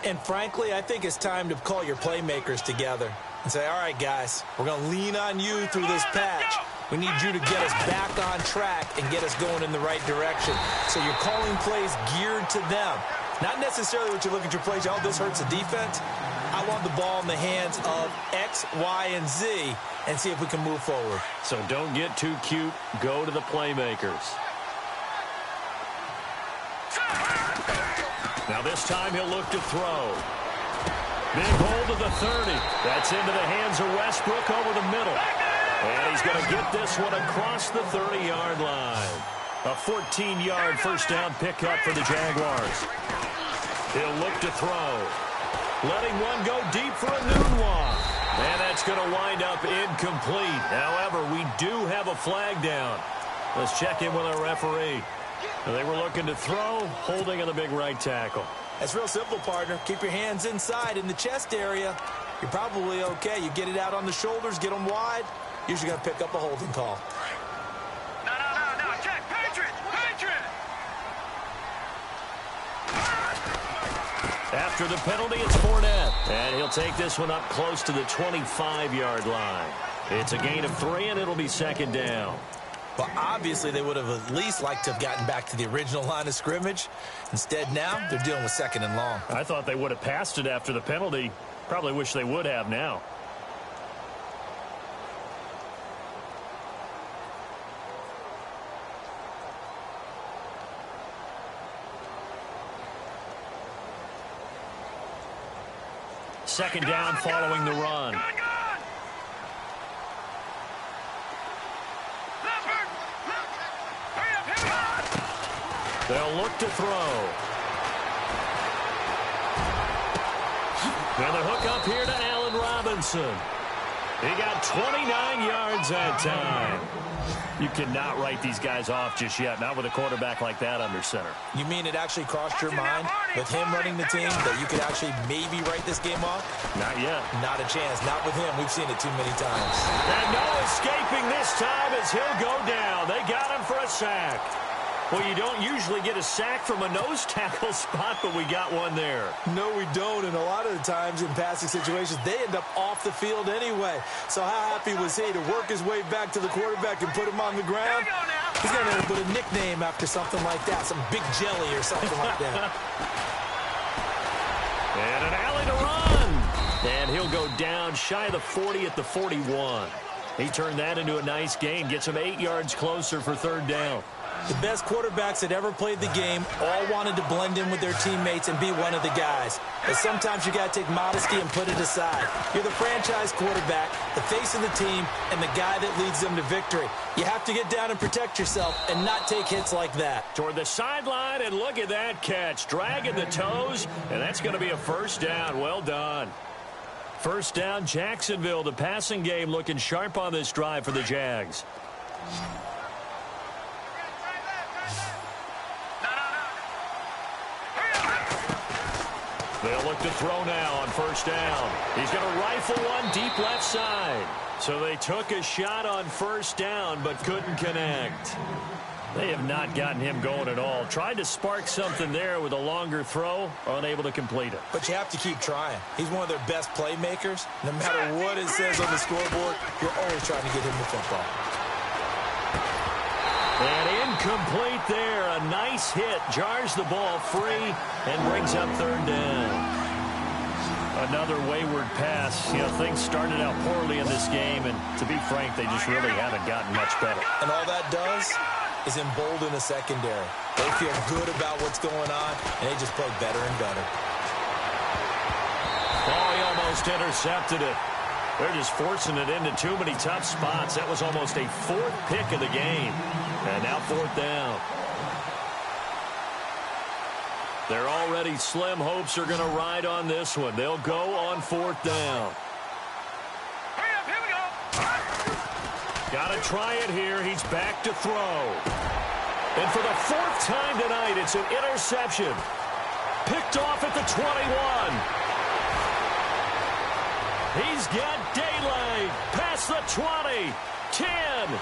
And frankly, I think it's time to call your playmakers together and say, all right, guys, we're going to lean on you through this patch. We need you to get us back on track and get us going in the right direction. So you're calling plays geared to them. Not necessarily what you look at your plays, oh, this hurts the defense. I want the ball in the hands of X, Y, and Z and see if we can move forward.
So don't get too cute. Go to the playmakers. Now this time he'll look to throw. Big hold of the 30. That's into the hands of Westbrook over the middle. And he's going to get this one across the 30-yard line. A 14-yard first down pickup for the Jaguars. He'll look to throw. Letting one go deep for a noon walk. And that's going to wind up incomplete. However, we do have a flag down. Let's check in with our referee. They were looking to throw, holding on the big right tackle.
That's real simple, partner. Keep your hands inside in the chest area. You're probably okay. You get it out on the shoulders, get them wide. Usually going to pick up a holding call.
No. Check. Patriot.
After the penalty, it's Fournette. And he'll take this one up close to the 25-yard line. It's a gain of 3, and it'll be second down.
But obviously, they would have at least liked to have gotten back to the original line of scrimmage. Instead, now, they're dealing with second and long.
I thought they would have passed it after the penalty. Probably wish they would have now. Second down following the run. They'll look to throw. And the hook up here to Allen Robinson. He got 29 yards that time. You cannot write these guys off just yet, not with a quarterback like that under center.
You mean it actually crossed your mind with him running the team that you could actually maybe write this game off?
Not yet.
Not a chance. Not with him. We've seen it too many times.
And no escaping this time as he'll go down. They got him for a sack. Well, you don't usually get a sack from a nose tackle spot, but we got one there.
No, we don't. And a lot of the times in passing situations, they end up off the field anyway. So how happy was he to work his way back to the quarterback and put him on the ground? He's going to put a nickname after something like that, some big jelly or something like that.
And an alley to run. And he'll go down shy of the 40 at the 41. He turned that into a nice gain, gets him 8 yards closer for third down.
The best quarterbacks that ever played the game all wanted to blend in with their teammates and be one of the guys. But sometimes you got to take modesty and put it aside. You're the franchise quarterback, the face of the team, and the guy that leads them to victory. You have to get down and protect yourself and not take hits like that.
Toward the sideline, and look at that catch. Dragging the toes, and that's going to be a first down. Well done. First down, Jacksonville. The passing game looking sharp on this drive for the Jags. They'll look to throw now on first down. He's going to rifle one deep left side. So they took a shot on first down but couldn't connect. They have not gotten him going at all. Tried to spark something there with a longer throw, unable to complete it.
But you have to keep trying. He's one of their best playmakers. No matter what it says on the scoreboard, you're always trying to get him the football.
And incomplete there. A nice hit. Jars the ball free and brings up third down. Another wayward pass. You know, things started out poorly in this game, and to be frank, they just really haven't gotten much better.
And all that does is embolden the secondary. They feel good about what's going on, and they just play better and better.
Oh, he almost intercepted it. They're just forcing it into too many tough spots. That was almost a fourth pick of the game. And now fourth down. Their already slim hopes are going to ride on this one. They'll go on fourth down.
Hurry up, here we go.
Got to try it here. He's back to throw. And for the fourth time tonight, it's an interception. Picked off at the 21. He's got daylight. Past the 20. 10, 5, and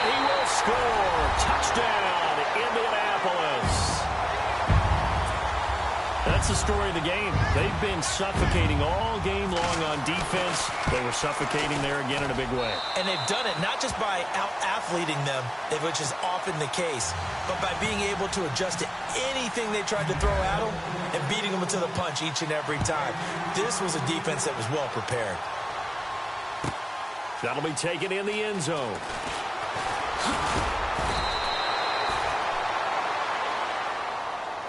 he will score. Touchdown, Indianapolis. That's the story of the game. They've been suffocating all game long on defense. They were suffocating there again in a big way.
And they've done it not just by out-athleting them, which is often the case, but by being able to adjust to anything they tried to throw at them and beating them to the punch each and every time. This was a defense that was well prepared.
That'll be taken in the end zone.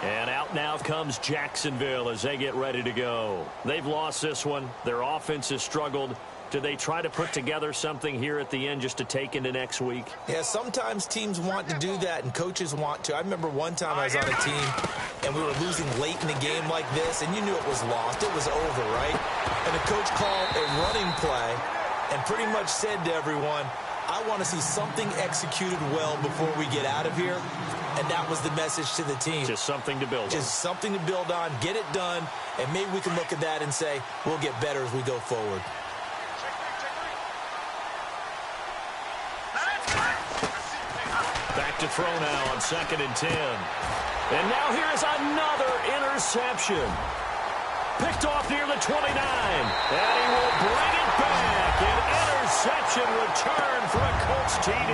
And out out now comes Jacksonville as they get ready to go. They've lost this one. Their offense has struggled. Do they try to put together something here at the end just to take into next week?
Yeah, sometimes teams want to do that and coaches want to. I remember one time I was on a team and we were losing late in the game like this, and you knew it was lost. It was over, right? And the coach called a running play and pretty much said to everyone, I want to see something executed well before we get out of here. And that was the message to the team.
Just something to build on.
Just something to build on, get it done, and maybe we can look at that and say, we'll get better as we go forward.
Back to throw now on 2nd and 10. And now here's another interception. Picked off near the 29. And he will bring it back. An interception return for a Colts TD.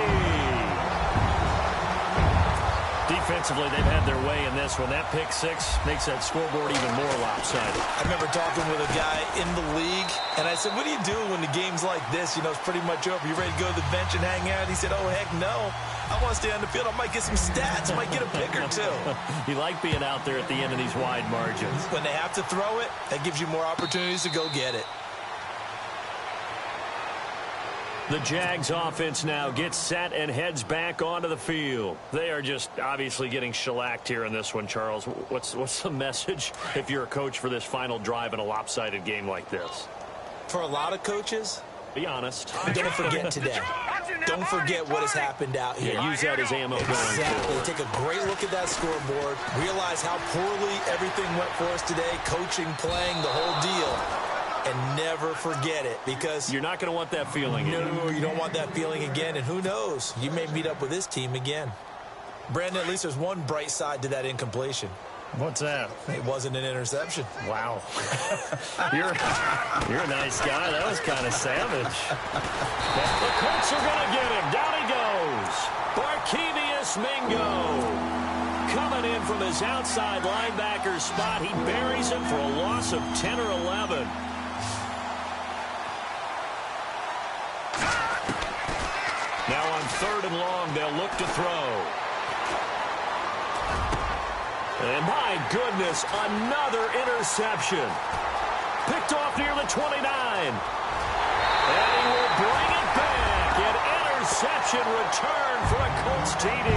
Defensively, they've had their way in this one. That pick six makes that scoreboard even more lopsided.
I remember talking with a guy in the league, and I said, what do you do when the game's like this? You know, it's pretty much over. You ready to go to the bench and hang out? He said, oh, heck no. I want to stay on the field. I might get some stats. I might get a pick or two.
You like being out there at the end of these wide margins.
When they have to throw it, that gives you more opportunities to go get it.
The Jags offense now gets set and heads back onto the field. They are just obviously getting shellacked here in this one, Charles. What's the message if you're a coach for this final drive in a lopsided game like this?
For a lot of coaches,
be honest.
Don't forget today. Don't forget what has happened out here.
Yeah, use that as ammo going forward.
Take a great look at that scoreboard. Realize how poorly everything went for us today. Coaching, playing, the whole deal. And never forget it, because
you're not going to want that feeling.
No, you don't want that feeling again. And who knows? You may meet up with this team again. Brandon, at least there's one bright side to that incompletion.
What's that?
It wasn't an interception.
Wow. You're a nice guy. That was kind of savage. The Colts are going to get him. Down he goes. Barkevius Mingo. Coming in from his outside linebacker spot. He buries him for a loss of 10 or 11. Now on 3rd and long, they'll look to throw. And my goodness, another interception. Picked off near the 29. And he will bring it back. An interception return for a Colts TD.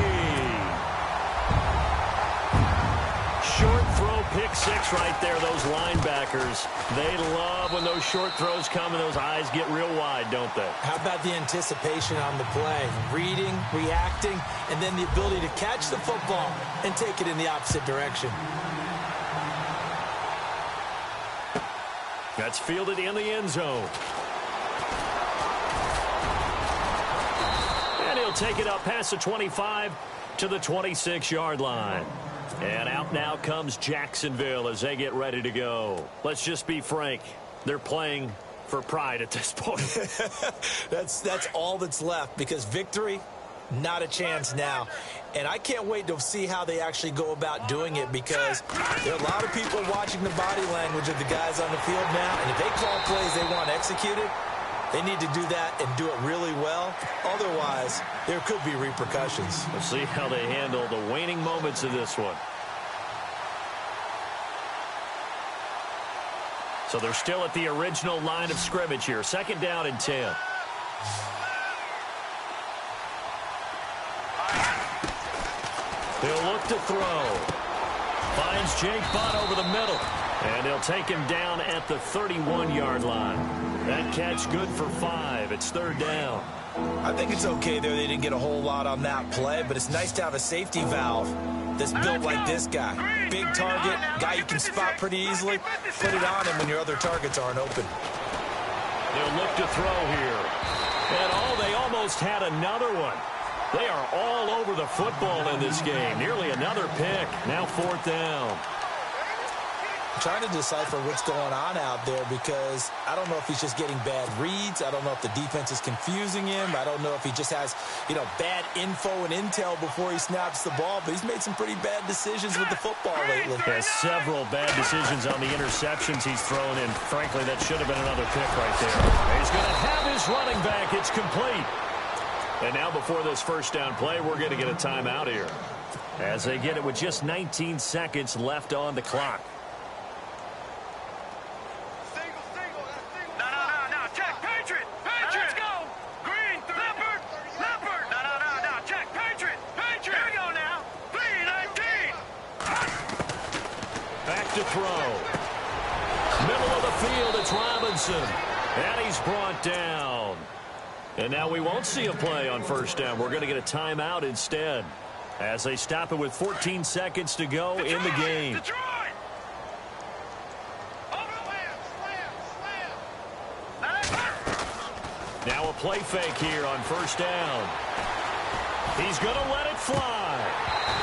Short throw pick six right there. Those linebackers, they love when those short throws come and those eyes get real wide, don't they?
How about the anticipation on the play? Reading, reacting, and then the ability to catch the football and take it in the opposite direction.
That's fielded in the end zone. And he'll take it up past the 25 to the 26-yard line. And out now comes Jacksonville as they get ready to go. Let's just be frank. They're playing for pride at this point.
That's all that's left, because victory, not a chance now. And I can't wait to see how they actually go about doing it, because there are a lot of people watching the body language of the guys on the field now. And if they call plays they want executed, they need to do that and do it really well. Otherwise, there could be repercussions.
We'll see how they handle the waning moments of this one. So they're still at the original line of scrimmage here. 2nd down and 10. They'll look to throw. Finds Jake Butt over the middle. And they'll take him down at the 31-yard line. That catch good for 5. It's 3rd down.
I think it's okay there. They didn't get a whole lot on that play, but it's nice to have a safety valve that's built like this guy. Big target, guy you can spot pretty easily. Put it on him when your other targets aren't open.
They'll look to throw here. And they almost had another one. They are all over the football in this game. Nearly another pick. Now 4th down.
Trying to decipher what's going on out there, because I don't know if he's just getting bad reads. I don't know if the defense is confusing him. I don't know if he just has, bad info and intel before he snaps the ball, but he's made some pretty bad decisions with the football lately.
Has several bad decisions on the interceptions he's thrown in. Frankly, that should have been another pick right there. He's going to have his running back. It's complete. And now before this 1st down play, we're going to get a timeout here. as they get it with just 19 seconds left on the clock.
No, check, Patriot, let's go. Green, Leopard, no, check, Patriot, here we go now, B19.
Back to throw. Middle of the field, it's Robinson. And he's brought down. And now we won't see a play on first down. We're going to get a timeout instead, as they stop it with 14 seconds to go in the game.
Detroit.
Now a play fake here on first down. He's going to let it fly.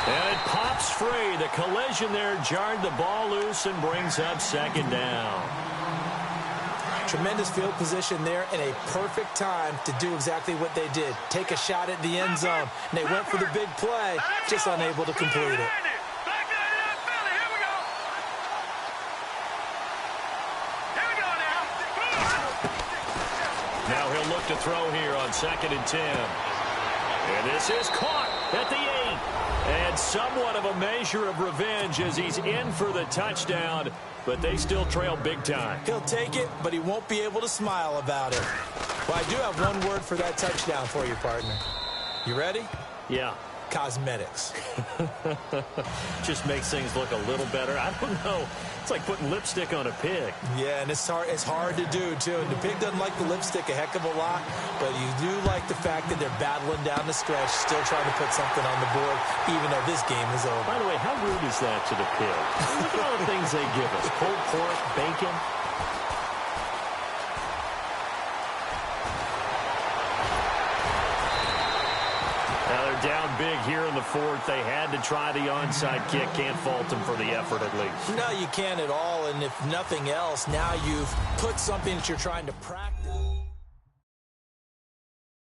And it pops free. The collision there jarred the ball loose and brings up second down.
Tremendous field position there and a perfect time to do exactly what they did. Take a shot at the end zone. And they went for the big play, just unable to complete it.
Now he'll look to throw here on 2nd and 10. And this is caught at the 8. And somewhat of a measure of revenge as he's in for the touchdown, but they still trail big time.
He'll take it, but he won't be able to smile about it. Well, I do have one word for that touchdown for you, partner. You ready?
Yeah.
Cosmetics.
Just makes things look a little better. I don't know. It's like putting lipstick on a pig.
Yeah, and it's hard to do, too. And the pig doesn't like the lipstick a heck of a lot, but you do like the fact that they're battling down the stretch, still trying to put something on the board, even though this game is over.
By the way, how rude is that to the pig? Look at all the things they give us. Pulled pork, bacon. Down big here in the 4th. They had to try the onside kick. Can't fault them for the effort at least.
No, you can't at all. And if nothing else, now you've put something that you're trying to practice.